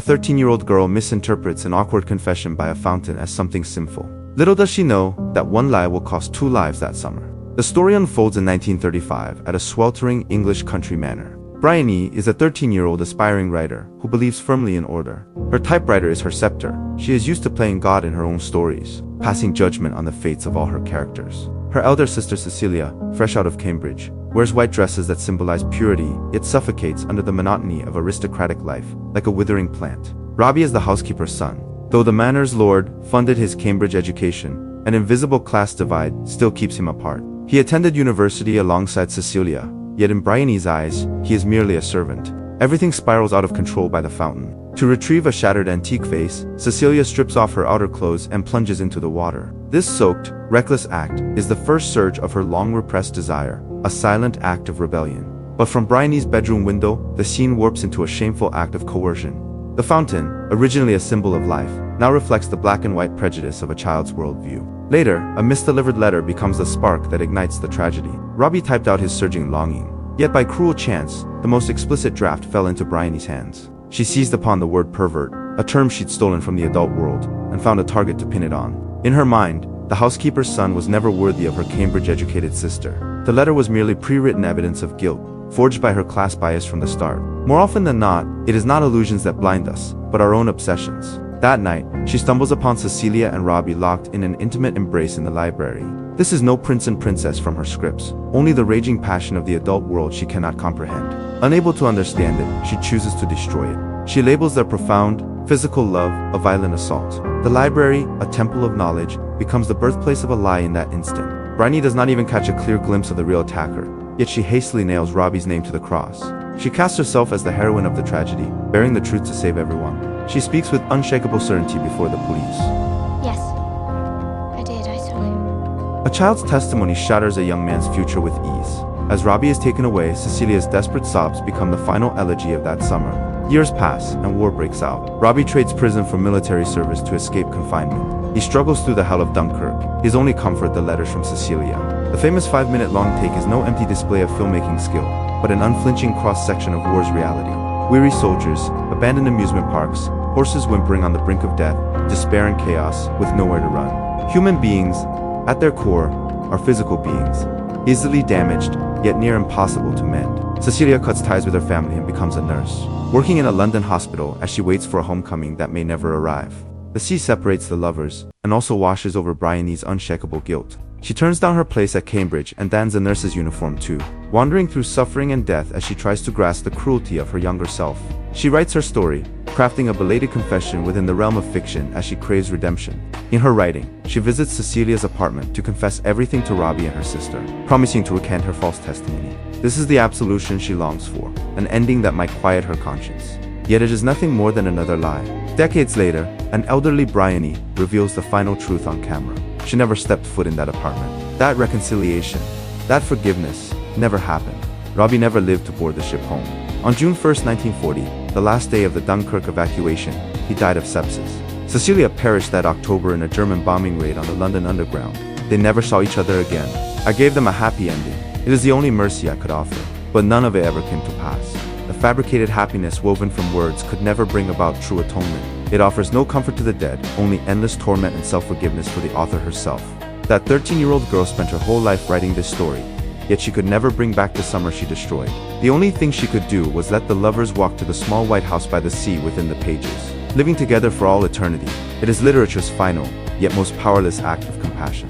13-year-old girl misinterprets an awkward confession by a fountain as something sinful. Little does she know that one lie will cost 2 lives that summer. The story unfolds in 1935 at a sweltering English country manor. Bryony is a 13-year-old aspiring writer who believes firmly in order. Her typewriter is her scepter. She is used to playing God in her own stories, passing judgment on the fates of all her characters. Her elder sister Cecilia, fresh out of Cambridge, wears white dresses that symbolize purity, yet suffocates under the monotony of aristocratic life, like a withering plant. Robbie is the housekeeper's son. Though the manor's lord funded his Cambridge education, an invisible class divide still keeps him apart. He attended university alongside Cecilia, yet in Bryony's eyes, he is merely a servant. Everything spirals out of control by the fountain. To retrieve a shattered antique vase, Cecilia strips off her outer clothes and plunges into the water. This soaked, reckless act is the first surge of her long-repressed desire, a silent act of rebellion. But from Bryony's bedroom window, the scene warps into a shameful act of coercion. The fountain, originally a symbol of life, now reflects the black and white prejudice of a child's worldview. Later, a misdelivered letter becomes the spark that ignites the tragedy. Robbie typed out his surging longing. Yet by cruel chance, the most explicit draft fell into Bryony's hands. She seized upon the word pervert, a term she'd stolen from the adult world, and found a target to pin it on. In her mind, the housekeeper's son was never worthy of her Cambridge-educated sister. The letter was merely pre-written evidence of guilt, forged by her class bias from the start. More often than not, it is not illusions that blind us, but our own obsessions. That night, she stumbles upon Cecilia and Robbie locked in an intimate embrace in the library. This is no prince and princess from her scripts, only the raging passion of the adult world she cannot comprehend. Unable to understand it, she chooses to destroy it. She labels their profound, physical love a violent assault. The library, a temple of knowledge, becomes the birthplace of a lie in that instant. Bryony does not even catch a clear glimpse of the real attacker, yet she hastily nails Robbie's name to the cross. She casts herself as the heroine of the tragedy, bearing the truth to save everyone. She speaks with unshakable certainty before the police. Yes, I did. I saw him. A child's testimony shatters a young man's future with ease. As Robbie is taken away, Cecilia's desperate sobs become the final elegy of that summer. Years pass, and war breaks out. Robbie trades prison for military service to escape confinement. He struggles through the hell of Dunkirk, his only comfort the letters from Cecilia. The famous 5-minute-long take is no empty display of filmmaking skill, but an unflinching cross-section of war's reality. Weary soldiers, abandoned amusement parks, horses whimpering on the brink of death, despair and chaos, with nowhere to run. Human beings, at their core, are physical beings, easily damaged, yet near impossible to mend. Cecilia cuts ties with her family and becomes a nurse, working in a London hospital as she waits for a homecoming that may never arrive. The sea separates the lovers, and also washes over Bryony's unshakable guilt. She turns down her place at Cambridge and dons a nurse's uniform too, wandering through suffering and death as she tries to grasp the cruelty of her younger self. She writes her story, crafting a belated confession within the realm of fiction as she craves redemption. In her writing, she visits Cecilia's apartment to confess everything to Robbie and her sister, promising to recant her false testimony. This is the absolution she longs for, an ending that might quiet her conscience. Yet it is nothing more than another lie. Decades later, an elderly Bryony reveals the final truth on camera. She never stepped foot in that apartment. That reconciliation, that forgiveness, never happened. Robbie never lived to board the ship home. On June 1st, 1940, the last day of the Dunkirk evacuation, he died of sepsis. Cecilia perished that October in a German bombing raid on the London Underground. They never saw each other again. I gave them a happy ending. It is the only mercy I could offer, but none of it ever came to pass. The fabricated happiness woven from words could never bring about true atonement. It offers no comfort to the dead, only endless torment and self-forgiveness for the author herself. That 13-year-old girl spent her whole life writing this story, yet she could never bring back the summer she destroyed. The only thing she could do was let the lovers walk to the small white house by the sea within the pages, living together for all eternity. It is literature's final, yet most powerless act of compassion.